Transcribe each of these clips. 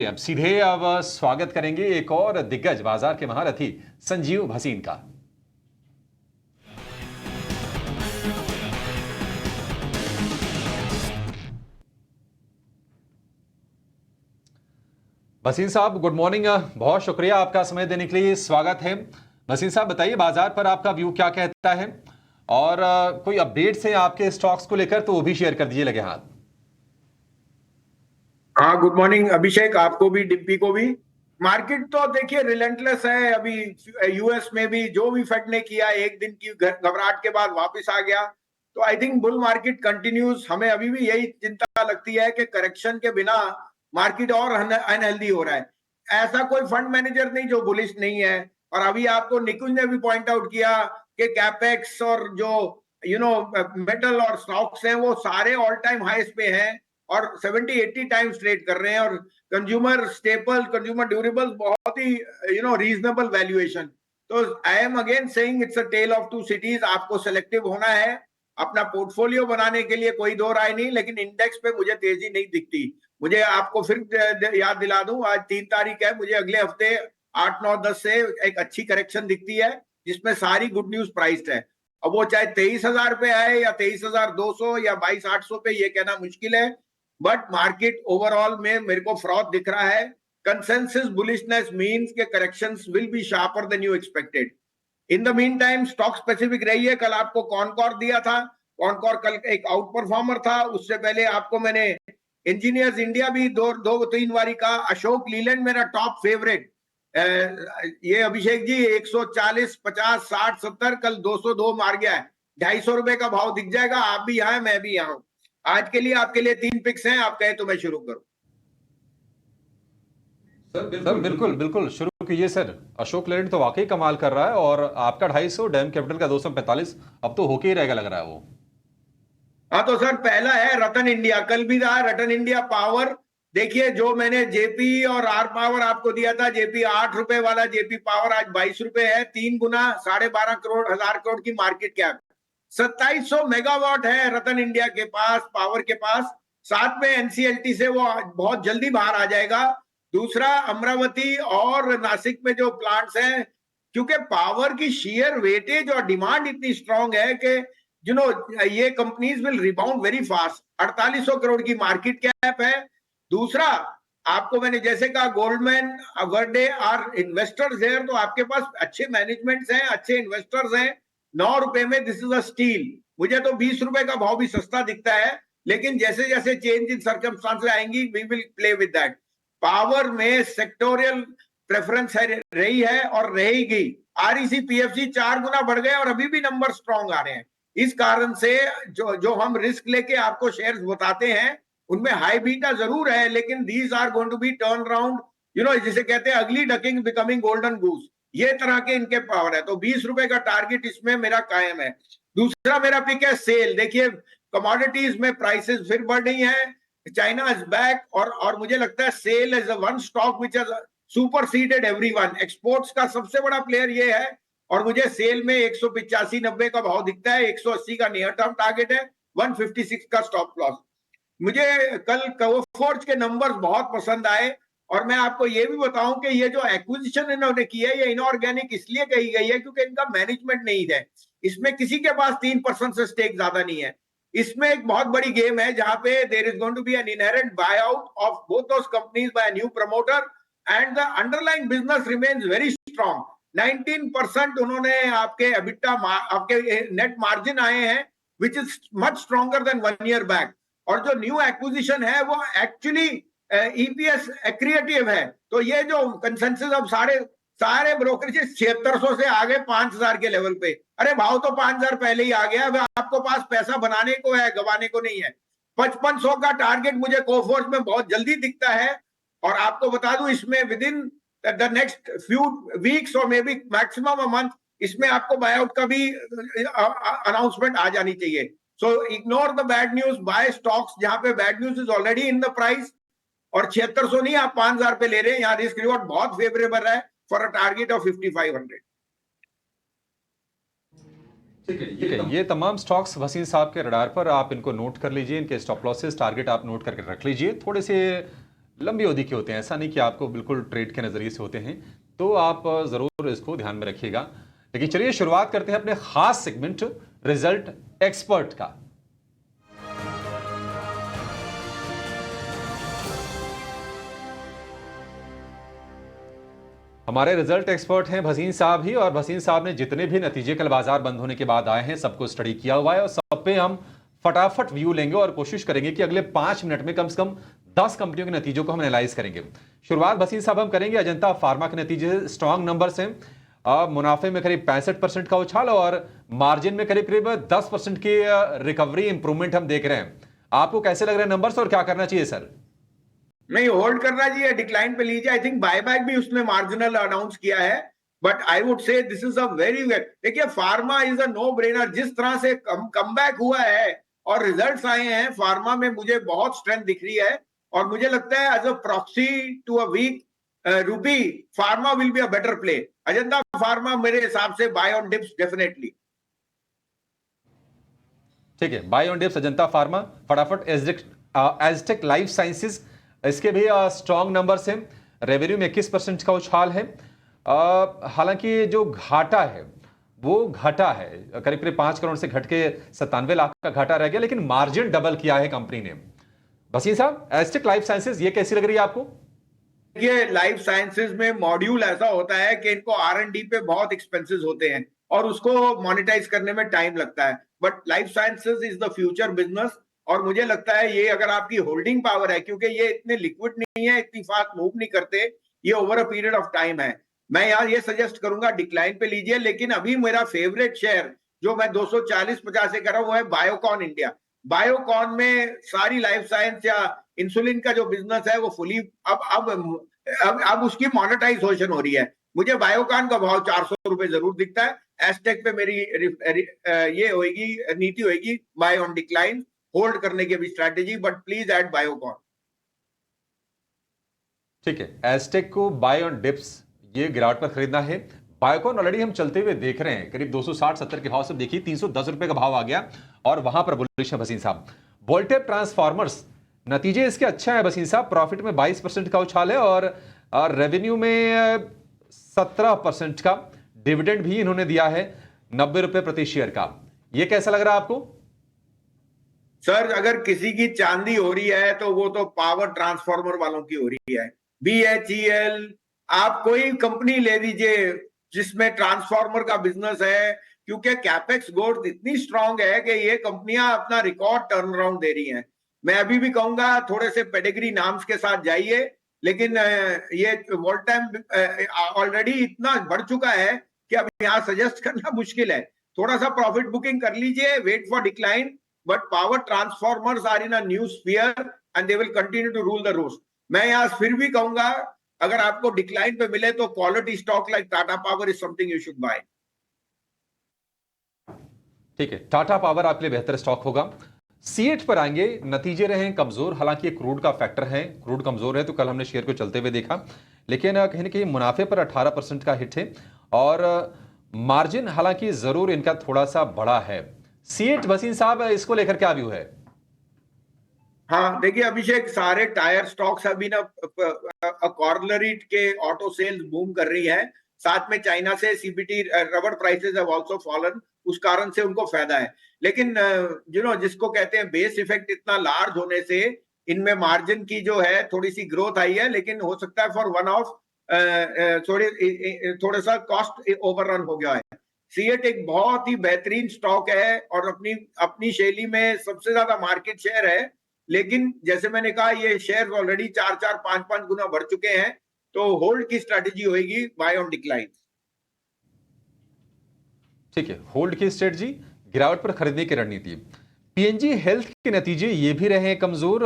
अब सीधे अब स्वागत करेंगे एक और दिग्गज बाजार के महारथी संजीव भसीन का। भसीन साहब गुड मॉर्निंग, बहुत शुक्रिया आपका समय देने के लिए, स्वागत है। भसीन साहब बताइए बाजार पर आपका व्यू क्या कहता है और कोई अपडेट्स हैं आपके स्टॉक्स को लेकर तो वो भी शेयर कर दीजिए लगे हाथ। हाँ, गुड मॉर्निंग अभिषेक, आपको भी, डिम्पी को भी। मार्केट तो देखिए रिलेंटलेस है। अभी यूएस में भी जो भी फेड ने किया, एक दिन की घबराहट के बाद वापस आ गया। तो I think bull market continues. हमें अभी भी यही चिंता लगती है कि करेक्शन के बिना मार्केट और अनहेल्दी हो रहा है। ऐसा कोई फंड मैनेजर नहीं जो बुलिश नहीं है। और अभी आपको निकुंज ने भी पॉइंट आउट किया कि कैपेक्स और जो मेटल और स्टॉक्स हैं वो सारे ऑल टाइम हाईस पे हैं और 70-80 टाइम्स ट्रेड कर रहे हैं। और कंज्यूमर स्टेपल, कंज्यूमर ड्यूरेबल्स बहुत ही रीजनेबल वैल्यूएशन। तो I am again saying it's a tale of two cities. आपको सेलेक्टिव होना है अपना पोर्टफोलियो बनाने के लिए, कोई दो राय नहीं। लेकिन इंडेक्स पे मुझे तेजी नहीं दिखती। मुझे आपको फिर याद दिला दूं, आज 3 तारीख है, मुझे अगले हफ्ते 8, 9, 10 से एक अच्छी करेक्शन दिखती है जिसमें सारी गुड न्यूज प्राइस्ड है। अब वो चाहे 23,000 पे आए या 23,200 या 22,800 पे, ये कहना मुश्किल है। बट मार्केट ओवरऑल में मेरे को फ्रॉथ दिख रहा है। कंसेंसस बुलिशनेस मींस के corrections will be sharper than you expected. In the meantime stock specific रही है। कल आपको कॉनकॉर दिया था, कॉनकॉर कल एक आउट परफॉर्मर था। उससे पहले आपको मैंने इंजीनियर्स इंडिया भी दो तीन बारी का। अशोक लीलैंड मेरा टॉप फेवरेट। ये अभिषेक जी 140, 50, 60, 70, कल 202 मार गया है। 250 रुपए का भाव दिख जाएगा। आप भी यहाँ, मैं भी यहाँ हूं। आज के लिए आपके लिए 3 पिक्स हैं, आप कहें तो मैं शुरू करूं। सर बिल्कुल बिल्कुल शुरू कीजिए सर। अशोक लेलैंड तो वाकई कमाल कर रहा है और आपका 250, डैम कैपिटल का 245 अब तो होके ही रहेगा लग रहा है वो। हाँ तो सर पहला है रतन इंडिया, कल भी रहा रतन इंडिया पावर। देखिए जो मैंने जेपी और आर पावर आपको दिया था, जेपी 8 रुपए वाला जेपी पावर आज 22 रुपए है। 3 गुना, 12,500 करोड़ की मार्केट कैप। 2700 मेगावाट है रतन इंडिया के पास, पावर के पास। साथ में एनसीएलटी से वो बहुत जल्दी बाहर आ जाएगा। दूसरा, अमरावती और नासिक में जो प्लांट्स हैं, क्योंकि पावर की शेयर वेटेज और डिमांड इतनी स्ट्रांग है कि ये companies will rebound very fast. 4800 crore की मार्केट कैप है। दूसरा, आपको मैंने जैसे कहा गोल्डमैन, वर्डे आर इन्वेस्टर्स है, तो आपके पास अच्छे मैनेजमेंट्स हैं, अच्छे इन्वेस्टर्स हैं। 9 रुपए में दिस इज अ स्टील। मुझे तो 20 रुपए का भाव भी सस्ता दिखता है, लेकिन जैसे जैसे चेंज इन सर्कमस्टांसेस आएंगी we will play with that. Power में सेक्टोरियल प्रेफरेंस रही है और रहेगी। आरईसी पीएफसी 4 गुना बढ़ गए और अभी भी नंबर स्ट्रॉन्ग आ रहे हैं। इस कारण से जो हम रिस्क लेके आपको शेयर्स बताते हैं उनमें हाई बीटा जरूर है, लेकिन these are going to be turn around, जिसे कहते हैं अगली डकिंग बिकमिंग गोल्डन गूस। ये तरह के इनके पावर है। तो 20 रुपए का टारगेट इसमें मेरा कायम है। दूसरा मेरा पिक है सेल। देखिए कमोडिटीज में प्राइसेस फिर बढ़ रही हैं, चाइना इज बैक। और मुझे लगता है SAIL is one stock which has superseded everyone. Exports का सबसे बड़ा प्लेयर ये है और मुझे सेल में 185-90 का भाव दिखता है। 180 का नियर टर्म टारगेट है, 156 का स्टॉप लॉस। मुझे कल कोफोर्ज के नंबर्स बहुत पसंद आए। और मैं आपको ये भी बताऊं कि ये जो एक्विजिशन इन्होंने की है ये इनऑर्गेनिक इसलिए कही गई है क्योंकि इनका मैनेजमेंट नहीं है। इसमें किसी के पास 3% से स्टेक ज्यादा नहीं है। इसमें एक बहुत बड़ी गेम है जहां पे there is going to be an inherent buyout of both those companies by new promoter and the underlying business remains very strong. 19% उन्होंने आपके एबिटा, आपके नेट मार्जिन आए हैं, which is much stronger than 1 year back. और जो new acquisition है वो actually EPS एक्रिएटिव है। तो ये जो कंसेंसस अब सारे ब्रोकरेज 7600 से आगे 5000 के लेवल पे। अरे भाव तो 5000 पहले ही आ गया। अब आपको पास पैसा बनाने को है, गवाने को नहीं है। 5500 का टारगेट मुझे कोफोर्स में बहुत जल्दी दिखता है। और आपको बता दूं इसमें with in the next few weeks और may be maximum a month इसमें आपको बायआउट का भी अनाउंसमेंट आ जानी चाहिए। So ignore the bad news, buy stocks जहां पे bad news is already in the price. और 7600 नहीं, आप 5000 पे ले रहे हैं। यहाँ रिस्क रिवॉर्ड बहुत फेवरेबल है फॉर अ टारगेट ऑफ 5500। ठीक है, ये तमाम स्टॉक्स वसीम साहब के रडार पर, आप इनको नोट कर लीजिए, इनके स्टॉप लॉसेस टारगेट आप नोट करके रख लीजिए। थोड़े से लंबी अवधि के होते हैं, ऐसा नहीं कि आपको बिल्कुल ट्रेड के नजरिए से होते हैं, तो आप जरूर इसको ध्यान में रखिएगा। लेकिन चलिए शुरुआत करते हैं अपने खास सेगमेंट रिजल्ट एक्सपर्ट का। हमारे रिजल्ट एक्सपर्ट हैं भसीन साहब ही, और भसीन साहब ने जितने भी नतीजे कल बाजार बंद होने के बाद आए हैं सबको स्टडी किया हुआ है, और सब पे हम फटाफट व्यू लेंगे और कोशिश करेंगे कि अगले 5 मिनट में कम से कम 10 कंपनियों के नतीजों को हम एनालाइज करेंगे। शुरुआत भसीन साहब हम करेंगे अजंता फार्मा के नतीजे। स्ट्रॉन्ग नंबर्स हैं, मुनाफे में करीब 65% का उछाल और मार्जिन में करीब करीब 10% की रिकवरी इंप्रूवमेंट हम देख रहे हैं। आपको कैसे लग रहे हैं नंबर्स और क्या करना चाहिए सर? नहीं, होल्ड करना चाहिए, डिक्लाइन पे लीजिए। आई थिंक बायबैक भी उसने मार्जिनल अनाउंस किया है, but I would say this is a very, देखिए pharma is a no brainer. जिस तरह से कम बैक हुआ है और रिजल्ट्स आए हैं फार्मा में, मुझे बहुत स्ट्रेंथ दिख रही है, और मुझे लगता है as a proxy to a weak rupee, pharma will be a better play. Ajanta pharma मेरे हिसाब से बाय ऑन डिप्स डेफिनेटली। ठीक है, buy on dips Ajanta pharma. फटाफट एजटेक लाइफ साइंसेज, इसके भी स्ट्रॉन्ग नंबर्स हैं। रेवेन्यू में 21% का उछाल है। हालांकि जो घाटा है वो घटा है, करीब करीब 5 करोड़ से घट के 97 लाख का घाटा रह गया, लेकिन मार्जिन डबल किया है कंपनी ने। वसीम साहब, एजटेक लाइफ साइंसेज ये कैसी लग रही है आपको? देखिए लाइफ साइंसेज में मॉड्यूल ऐसा होता है कि इनको R&D पे बहुत एक्सपेंसेस होते हैं और उसको मोनेटाइज करने में टाइम लगता है, but life sciences is the future business. और मुझे लगता है ये अगर आपकी होल्डिंग पावर है, क्योंकि ये इतने लिक्विड नहीं है, इतनी फास्ट मूव नहीं करते, ये over a period of time है। मैं यहाँ ये सजेस्ट करूंगा डिक्लाइन पे लीजिए, लेकिन अभी मेरा फेवरेट शेयर जो मैं 240-50 से कर रहा हूँ वो है बायोकॉन इंडिया। बायोकॉन में सारी लाइफ साइंस या इंसुलिन का जो बिजनेस है वो फुली अब उसकी मोनेटाइजेशन हो रही है। मुझे बायोकॉन का भाव 400 रुपए जरूर दिखता है। एस्टेक पे मेरी ये होगी, नीति होगी बाय ऑन डिक्लाइन, होल्ड करने की भी strategy, but please add Biocon. ठीक है, एस्टेक को बाय ऑन डिप्स ये गिरावट पर खरीदना है। बायोकॉन ऑलरेडी हम चलते हुए देख रहे हैं, करीब 260-70 के भाव से देखिए 310 रुपए का भाव आ गया, और वहां पर बुलिश है भसीन साहब। वोल्टेप ट्रांसफार्मर्स, नतीजे इसके अच्छा है भसीन साहब। प्रॉफिट में 22% का उछाल है और रेवेन्यू में 17% का। डिविडेंड भी इन्होंने दिया है 90 रुपए प्रति शेयर का। ये कैसा लग रहा है आपको? सर अगर किसी की चांदी हो रही है तो वो तो पावर ट्रांसफार्मर वालों की हो रही है। BHEL, आप कोई कंपनी ले लीजिए जिसमें ट्रांसफार्मर का बिजनेस है, क्योंकि कैपेक्स ग्रोथ इतनी स्ट्रांग है कि ये कंपनियां अपना रिकॉर्ड टर्न अराउंड दे रही हैं। मैं अभी भी कहूंगा थोड़े से पेडिग्री नाम्स के साथ जाइए, लेकिन ये वोल्ट टाइम ऑलरेडी इतना बढ़ चुका है कि अब यहाँ सजेस्ट करना मुश्किल है। थोड़ा सा प्रॉफिट बुकिंग कर लीजिए, wait for decline, but power transformers are in a new sphere and they will continue to rule the roost. मैं यहाँ फिर भी कहूंगा अगर आपको डिक्लाइन पे मिले तो quality stock like Tata power is something you should buy. ठीक है, टाटा पावर आपके लिए बेहतर स्टॉक होगा। सीएट पर आएंगे, नतीजे रहे कमजोर, हालांकि ये क्रूड का फैक्टर है, क्रूड कमजोर है तो कल हमने शेयर को चलते हुए देखा, लेकिन कहीं ना कहीं मुनाफे पर 18% का हिट है, और मार्जिन हालांकि जरूर इनका थोड़ा सा बड़ा है। सीएट वसीम साहब, इसको लेकर क्या व्यू है? हाँ देखिए अभिषेक, सारे टायर स्टॉक्स अभी ना कॉर्नरी के ऑटो सेल्स बूम कर रही है, साथ में चाइना से CBT rubber prices have also fallen, उस कारण से उनको फायदा है। लेकिन जिसको कहते हैं बेस इफेक्ट इतना लार्ज होने से इनमें मार्जिन की जो है थोड़ी सी ग्रोथ आई है, लेकिन हो सकता है फॉर वन ऑफ थोड़ा सा कॉस्ट ओवररन हो गया है। सीएट एक बहुत ही बेहतरीन स्टॉक है और अपनी अपनी शैली में सबसे ज्यादा मार्केट शेयर है, लेकिन जैसे मैंने कहा ये शेयर ऑलरेडी 4-4, 5-5 गुना बढ़ चुके हैं, तो होल्ड की स्ट्रेटेजी होगी बाय ऑन डिक्लाइन। ठीक है, होल्ड की स्ट्रेटजी, गिरावट पर खरीदने की रणनीति। पीएनजी हेल्थ के नतीजे ये भी रहे कमजोर,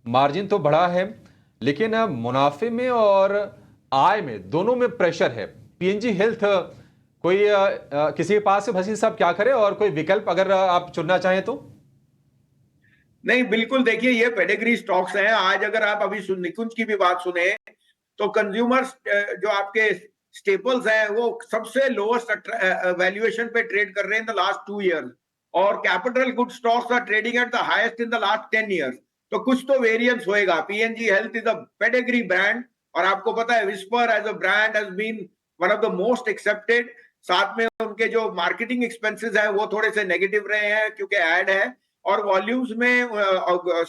मार्जिन तो बढ़ा है लेकिन मुनाफे में और आय में दोनों में प्रेशर है। पीएनजी हेल्थ कोई किसी के पास से भसीन साहब क्या करे, और कोई विकल्प अगर आप चुनना चाहें तो? नहीं बिल्कुल, देखिए ये पेडिग्री स्टॉक्स हैं। आज अगर आप अभी निकुंज की भी बात सुने तो कंज्यूमर्स जो आपके स्टेपल्स हैं वो सबसे लोएस्ट वैल्यूएशन पे ट्रेड कर रहे हैं इन द लास्ट 2 इयर्स, और capital good stocks are trading at the highest in the last 10 years. तो कुछ तो वेरिएंस होएगा। P&G health is a pedigree brand, और आपको पता है Whisper as a brand has been one of the most accepted. साथ में उनके जो मार्केटिंग एक्सपेंसेस है वो थोड़े से नेगेटिव रहे हैं क्योंकि ऐड है, और वॉल्यूम्स में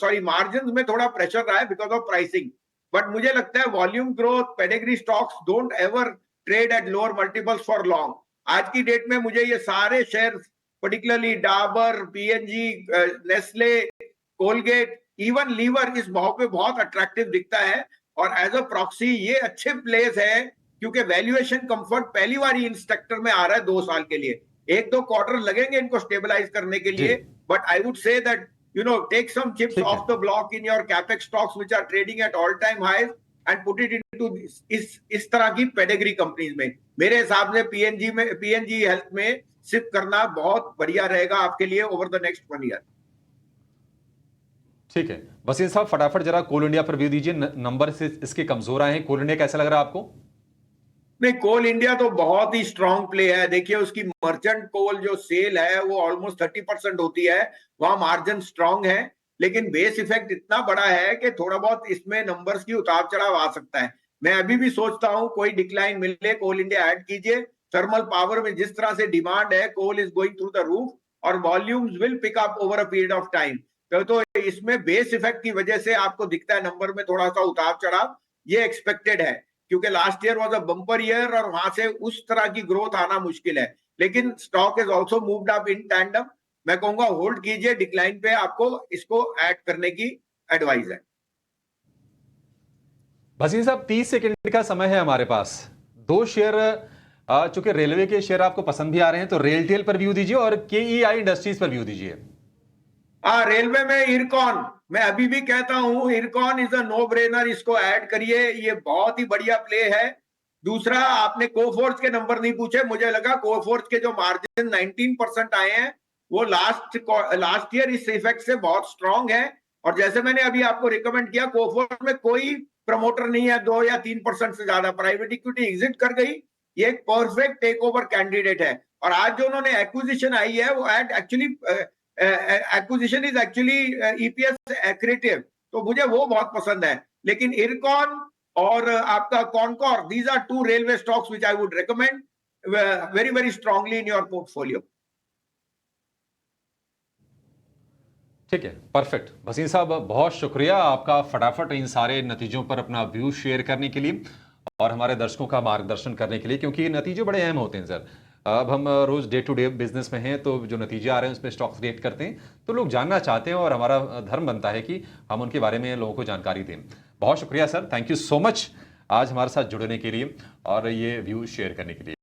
सॉरी मार्जिन में थोड़ा प्रेशर रहा है बिकॉज ऑफ प्राइसिंग। बट मुझे लगता है volume growth, pedigree stocks don't ever trade at lower multiples for long. आज की डेट में मुझे ये सारे share, particularly Dabur, P&G, Nestle, Colgate, even Lever इस भाव पे बहुत अट्रैक्टिव दिखता है। और एज अ प्रॉक्सी ये अच्छे प्लेस है क्योंकि वैल्यूएशन कंफर्ट पहली बार इन सेक्टर में आ रहा है 2 साल के लिए। 1-2 क्वार्टर लगेंगे इनको स्टेबलाइज करने के लिए, but I would say that take some chips ठीक है। off the block in your capex stocks which are trading at all time highs and put it into इस तरह की पेडिग्री कंपनीज में। मेरे हिसाब से पीएनजी हेल्थ में शिफ्ट करना बहुत बढ़िया रहेगा आपके लिए ओवर द नेक्स्ट 1 ईयर। ठीक है वसीम साहब, फटाफट जरा कोल इंडिया पर व्यू दीजिए। नंबर से इसके कमजोर आए हैं, कोल इंडिया कैसा लग रहा है आपको? नहीं, कोल इंडिया तो बहुत ही स्ट्रांग प्ले है। देखिए उसकी मर्चेंट कोल जो सेल है वो ऑलमोस्ट 30% होती है, वहां मार्जिन स्ट्रांग है, लेकिन बेस इफेक्ट इतना बड़ा है कि थोड़ा बहुत इसमें नंबर्स की उतार चढ़ाव आ सकता है। मैं अभी भी सोचता हूं कोई डिक्लाइन मिले कोल इंडिया ऐड कीजिए। थर्मल पावर में जिस तरह से डिमांड है, coal is going through the roof और volumes will pick up over a period of time. तो इसमें बेस इफेक्ट की वजह से आपको दिखता है नंबर में थोड़ा सा उतार चढ़ाव, ये एक्सपेक्टेड है क्योंकि last year was a bumper year और वहां से उस तरह की ग्रोथ आना मुश्किल है। लेकिन stock is also moved up in tandem. मैं कहूंगा होल्ड कीजिए, डिक्लाइन पे आपको इसको ऐड करने की एडवाइस है। वसीम साहब 30 सेकंड का समय है हमारे पास। 2 शेयर, चूंकि रेलवे के शेयर आपको पसंद भी आ रहे हैं, तो रेलटेल पर व्यू दीजिए और केईआई इंडस्ट्रीज पर व्यू दीजिए। रेलवे में इरकॉन, मैं अभी भी कहता हूं IRCON is a no brainer, इसको ऐड करिए, ये बहुत ही बढ़िया प्ले है। दूसरा, आपने कोफोर्ज के नंबर नहीं पूछे, मुझे लगा कोफोर्ज के जो मार्जिन 19% आए हैं वो लास्ट ईयर इस इफेक्ट से बहुत स्ट्रांग है। और जैसे मैंने अभी आपको रिकमेंड किया, कोफोर्ज में कोई प्रमोटर नहीं है, 2 या 3% से ज्यादा प्राइवेट इक्विटी एग्जिट कर गई, ये एक परफेक्ट टेक ओवर कैंडिडेट है। और आज जो उन्होंने एक्विजिशन आई है वो actually acquisition is actually EPS accretive, तो मुझे वो बहुत पसंद है। लेकिन इरकॉन और आपका CONCOR, these are 2 railway stocks which I would recommend very very strongly in your portfolio. ठीक है, परफेक्ट। वसीम साहब बहुत शुक्रिया आपका फटाफट इन सारे नतीजों पर अपना व्यू शेयर करने के लिए और हमारे दर्शकों का मार्गदर्शन करने के लिए, क्योंकि ये नतीजे बड़े अहम होते हैं सर। अब हम रोज डे टू डे बिजनेस में हैं, तो जो नतीजे आ रहे हैं उसमें स्टॉक्स रेट करते हैं, तो लोग जानना चाहते हैं और हमारा धर्म बनता है कि हम उनके बारे में लोगों को जानकारी दें। बहुत शुक्रिया sir, thank you so much आज हमारे साथ जुड़ने के लिए और ये व्यू शेयर करने के लिए।